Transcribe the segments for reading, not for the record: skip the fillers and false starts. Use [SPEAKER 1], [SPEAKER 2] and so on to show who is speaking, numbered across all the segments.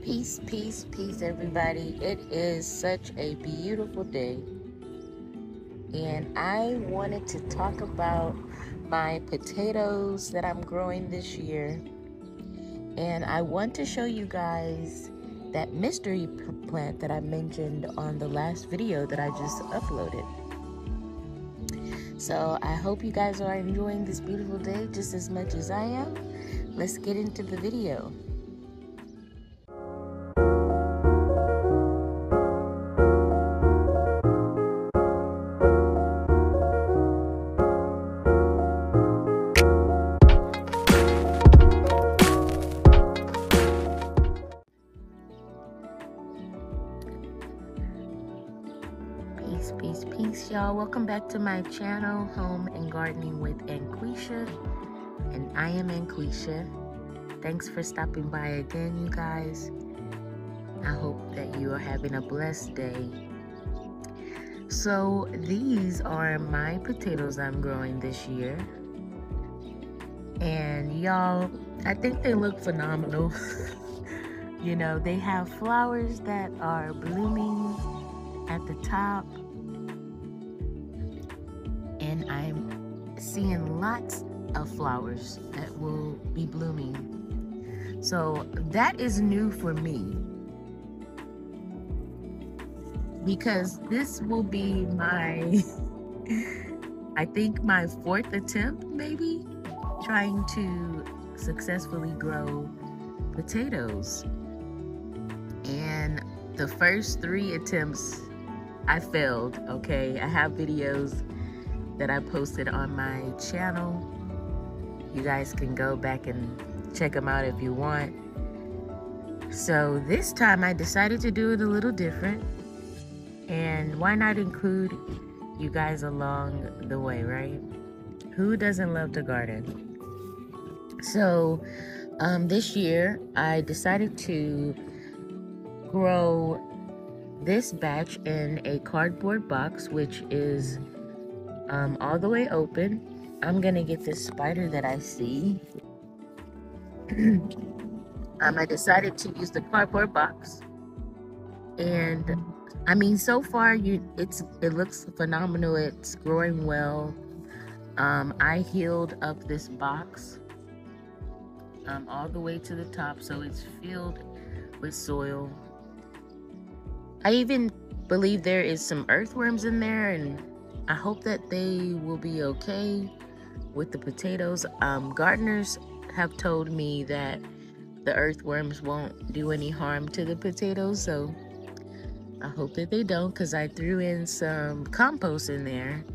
[SPEAKER 1] Peace, peace, peace, everybody. It is such a beautiful day, and I wanted to talk about my potatoes that I'm growing this year. And I want to show you guys that mystery plant that I mentioned on the last video that I just uploaded. So I hope you guys are enjoying this beautiful day just as much as I am. Let's get into the video. Peace, y'all. Welcome back to my channel, Home and Gardening with Anquisha. And I am Anquisha. Thanks for stopping by again, you guys. I hope that you are having a blessed day. So these are my potatoes I'm growing this year. And y'all, I think they look phenomenal. You know, they have flowers that are blooming at the top. And I'm seeing lots of flowers that will be blooming. So that is new for me, because this will be my, I think my fourth attempt maybe, trying to successfully grow potatoes. And the first 3 attempts, I failed, okay? I have videos that I posted on my channel. You guys can go back and check them out if you want. So this time I decided to do it a little different, and why not include you guys along the way, right? Who doesn't love to garden? So this year I decided to grow this batch in a cardboard box, which is all the way open. I'm gonna get this spider that I see. I decided to use the cardboard box, and I mean, so far it looks phenomenal. It's growing well. I healed up this box all the way to the top, so it's filled with soil. I even believe there is some earthworms in there, and I hope that they will be okay with the potatoes. Gardeners have told me that the earthworms won't do any harm to the potatoes, so I hope that they don't, because I threw in some compost in there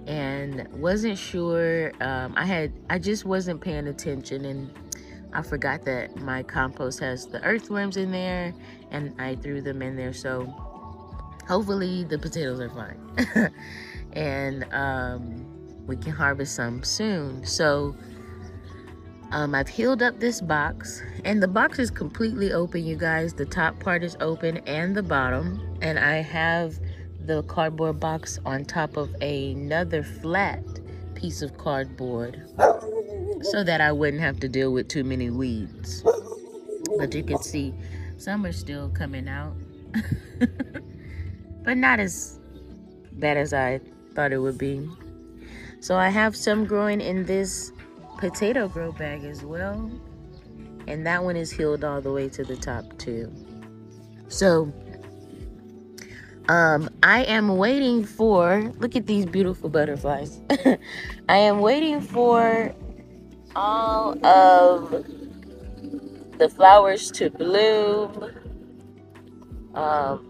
[SPEAKER 1] and wasn't sure. I just wasn't paying attention, and I forgot that my compost has the earthworms in there, and I threw them in there, so hopefully the potatoes are fine. And we can harvest some soon. So I've healed up this box, and the box is completely open, you guys. The top part is open and the bottom, and I have the cardboard box on top of another flat piece of cardboard so that I wouldn't have to deal with too many weeds. But you can see some are still coming out, but not as bad as I thought it would be. So I have some growing in this potato grow bag as well, and that one is healed all the way to the top too. So I am waiting for, look at these beautiful butterflies. I am waiting for all of the flowers to bloom. I'm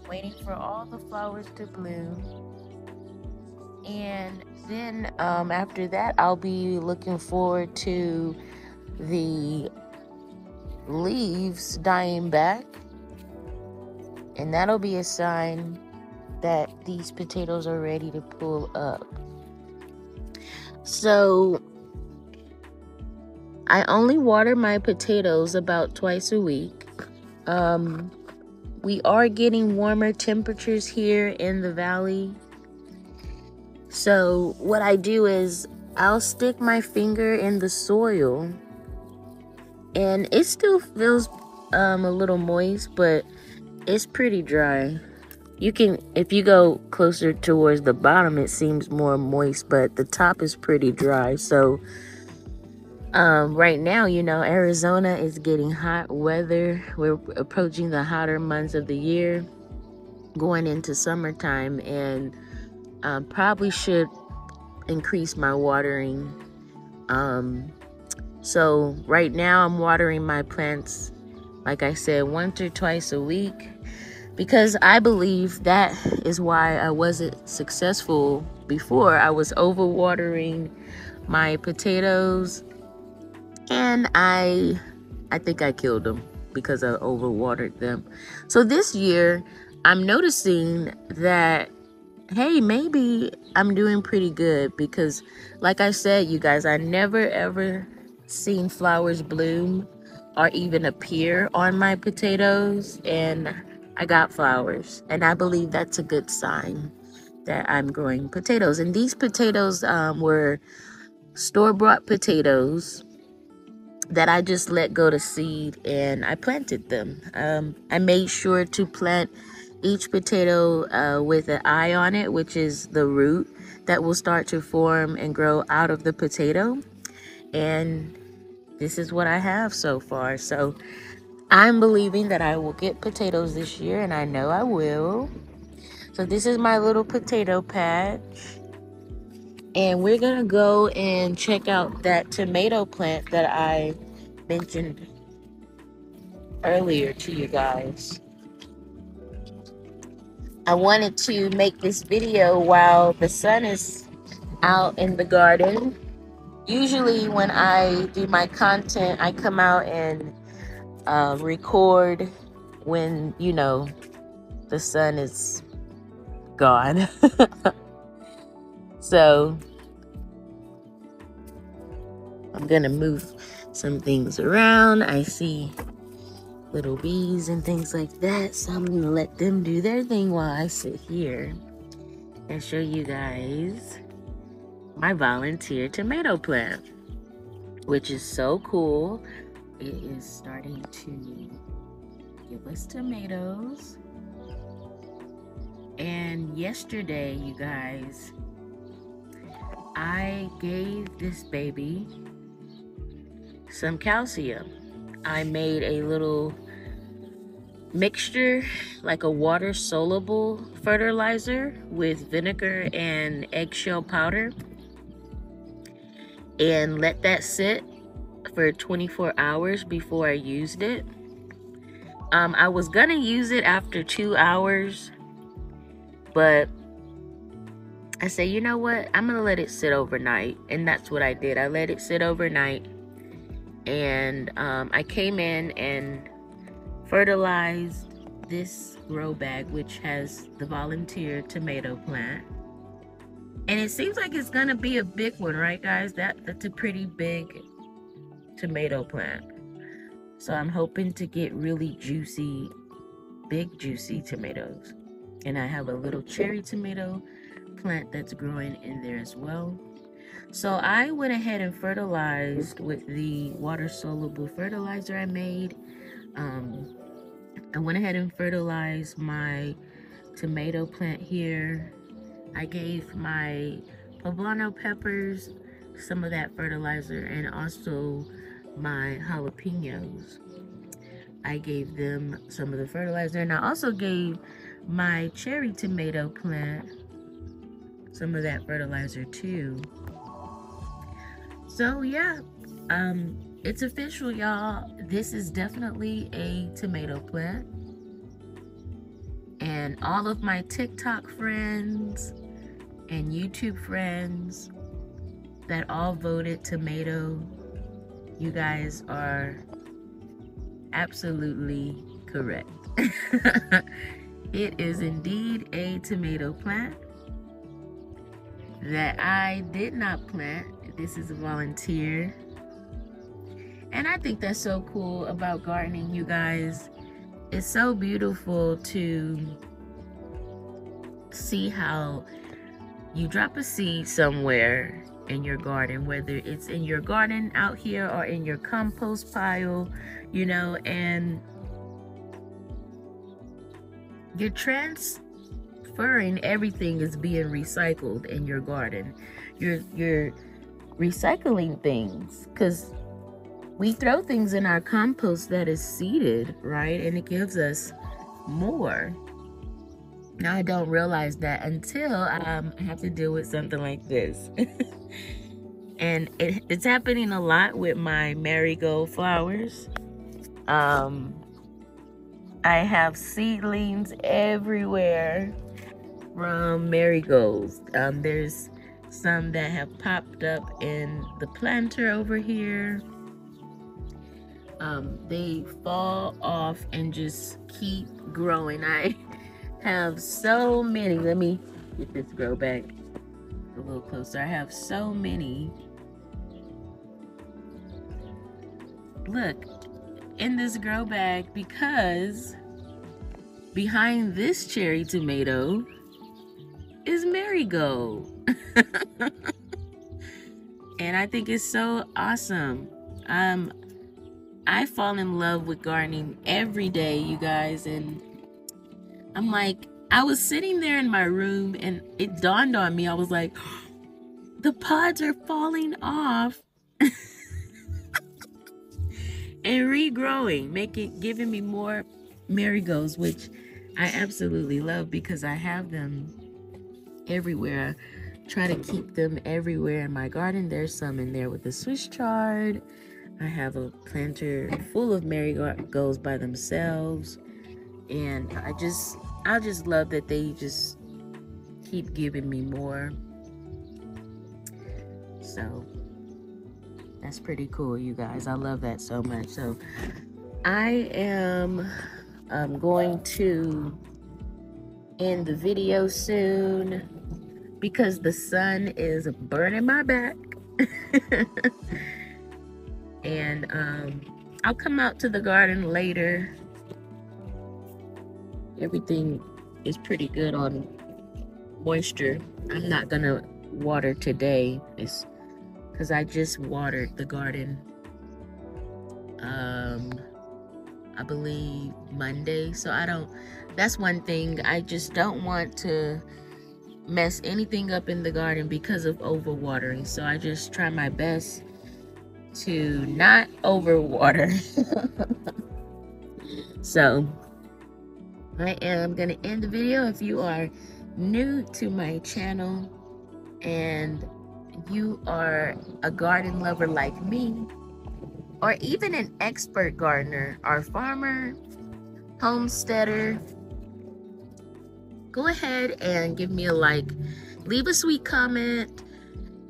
[SPEAKER 1] waiting for all the flowers to bloom, and then after that I'll be looking forward to the leaves dying back, and that'll be a sign that these potatoes are ready to pull up. So I only water my potatoes about twice a week. We are getting warmer temperatures here in the valley. So what I do is I'll stick my finger in the soil and it still feels a little moist, but it's pretty dry. You can, if you go closer towards the bottom, it seems more moist, but the top is pretty dry. So right now, you know, Arizona is getting hot weather. We're approaching the hotter months of the year, going into summertime, and probably should increase my watering. So right now I'm watering my plants, like I said, once or twice a week, because I believe that is why I wasn't successful before. I was overwatering my potatoes, and I think I killed them because I overwatered them. So this year I'm noticing that, hey, maybe I'm doing pretty good, because like I said, you guys, I never ever seen flowers bloom or even appear on my potatoes, and I got flowers, and I believe that's a good sign that I'm growing potatoes. And these potatoes were store-bought potatoes that I just let go to seed, and I planted them. I made sure to plant each potato with an eye on it, which is the root that will start to form and grow out of the potato. And this is what I have so far. So I'm believing that I will get potatoes this year, and I know I will. So this is my little potato patch. And we're gonna go and check out that tomato plant that I mentioned earlier to you guys. I wanted to make this video while the sun is out in the garden. Usually when I do my content, I come out and record when, you know, the sun is gone. So I'm gonna move some things around. I see little bees and things like that, so I'm gonna let them do their thing while I sit here and show you guys my volunteer tomato plant, which is so cool. It is starting to give us tomatoes. And yesterday, you guys, I gave this baby some calcium. I made a little mixture, like a water soluble fertilizer with vinegar and eggshell powder, and let that sit for 24 hours before I used it. I was gonna use it after 2 hours, but I said, you know what, I'm gonna let it sit overnight. And that's what I did. I let it sit overnight, and I came in and fertilized this grow bag, which has the volunteer tomato plant. And it seems like it's gonna be a big one, right guys? That's a pretty big tomato plant. So I'm hoping to get really juicy, big juicy tomatoes. And I have a little cherry tomato plant that's growing in there as well. So I went ahead and fertilized with the water soluble fertilizer I made. I went ahead and fertilized my tomato plant here. I gave my poblano peppers some of that fertilizer, and also my jalapenos. I gave them some of the fertilizer, and I also gave my cherry tomato plant some of that fertilizer too. So yeah, it's official, y'all. This is definitely a tomato plant. And all of my TikTok friends and YouTube friends that all voted tomato, you guys are absolutely correct. It is indeed a tomato plant that I did not plant. This is a volunteer. And I think that's so cool about gardening, you guys. It's so beautiful to see how you drop a seed somewhere in your garden, whether it's in your garden out here or in your compost pile, you know, and you're transferring everything is being recycled in your garden. You're recycling things, because we throw things in our compost that is seeded, right? And it gives us more. Now I don't realize that until I have to deal with something like this. And it's happening a lot with my marigold flowers. I have seedlings everywhere from marigolds. There's some that have popped up in the planter over here. They fall off and just keep growing. I have so many. Let me get this grow bag a little closer. I have so many. Look, in this grow bag, because behind this cherry tomato is marigold. And I think it's so awesome. I fall in love with gardening every day, you guys, and I'm like, I was sitting there in my room and it dawned on me. I was like, the pods are falling off and regrowing, giving me more marigolds, which I absolutely love because I have them everywhere. I try to keep them everywhere in my garden. There's some in there with the Swiss chard. I have a planter full of marigolds by themselves, and I just love that they just keep giving me more. So that's pretty cool, you guys. I love that so much. So I am going to end the video soon because the sun is burning my back. And I'll come out to the garden later. Everything is pretty good on moisture. I'm not gonna water today. It's because I just watered the garden I believe Monday. So that's one thing. I just don't want to mess anything up in the garden because of overwatering. So I just try my best to not overwater. So I am gonna end the video. If you are new to my channel and you are a garden lover like me, or even an expert gardener or farmer, homesteader, go ahead and give me a like, leave a sweet comment.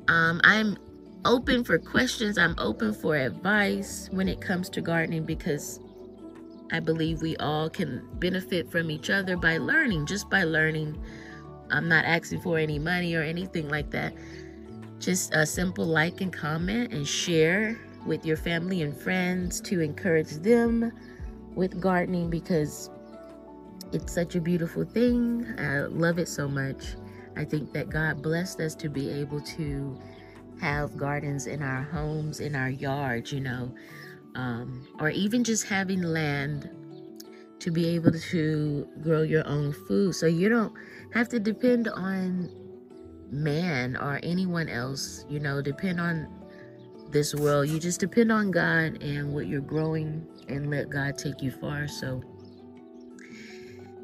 [SPEAKER 1] I'm open for questions. I'm open for advice when it comes to gardening, because I believe we all can benefit from each other by learning, just by learning. I'm not asking for any money or anything like that. Just a simple like and comment and share with your family and friends to encourage them with gardening, because it's such a beautiful thing. I love it so much. I think that God blessed us to be able to have gardens in our homes, in our yards, you know, or even just having land to be able to grow your own food, so you don't have to depend on man or anyone else, you know, depend on this world. You just depend on God and what you're growing, and let God take you far. So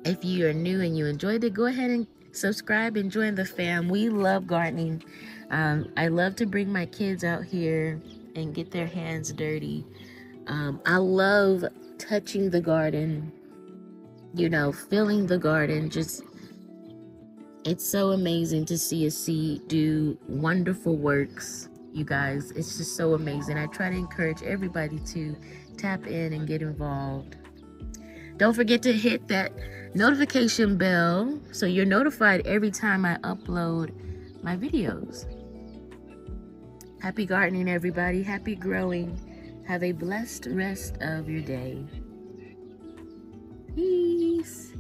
[SPEAKER 1] if you are new and you enjoyed it, go ahead and subscribe and join the fam. We love gardening. I love to bring my kids out here and get their hands dirty. I love touching the garden, you know, filling the garden. Just, it's so amazing to see a seed do wonderful works, you guys. It's just so amazing. I try to encourage everybody to tap in and get involved. Don't forget to hit that notification bell so you're notified every time I upload my videos. Happy gardening, everybody. Happy growing. Have a blessed rest of your day. Peace.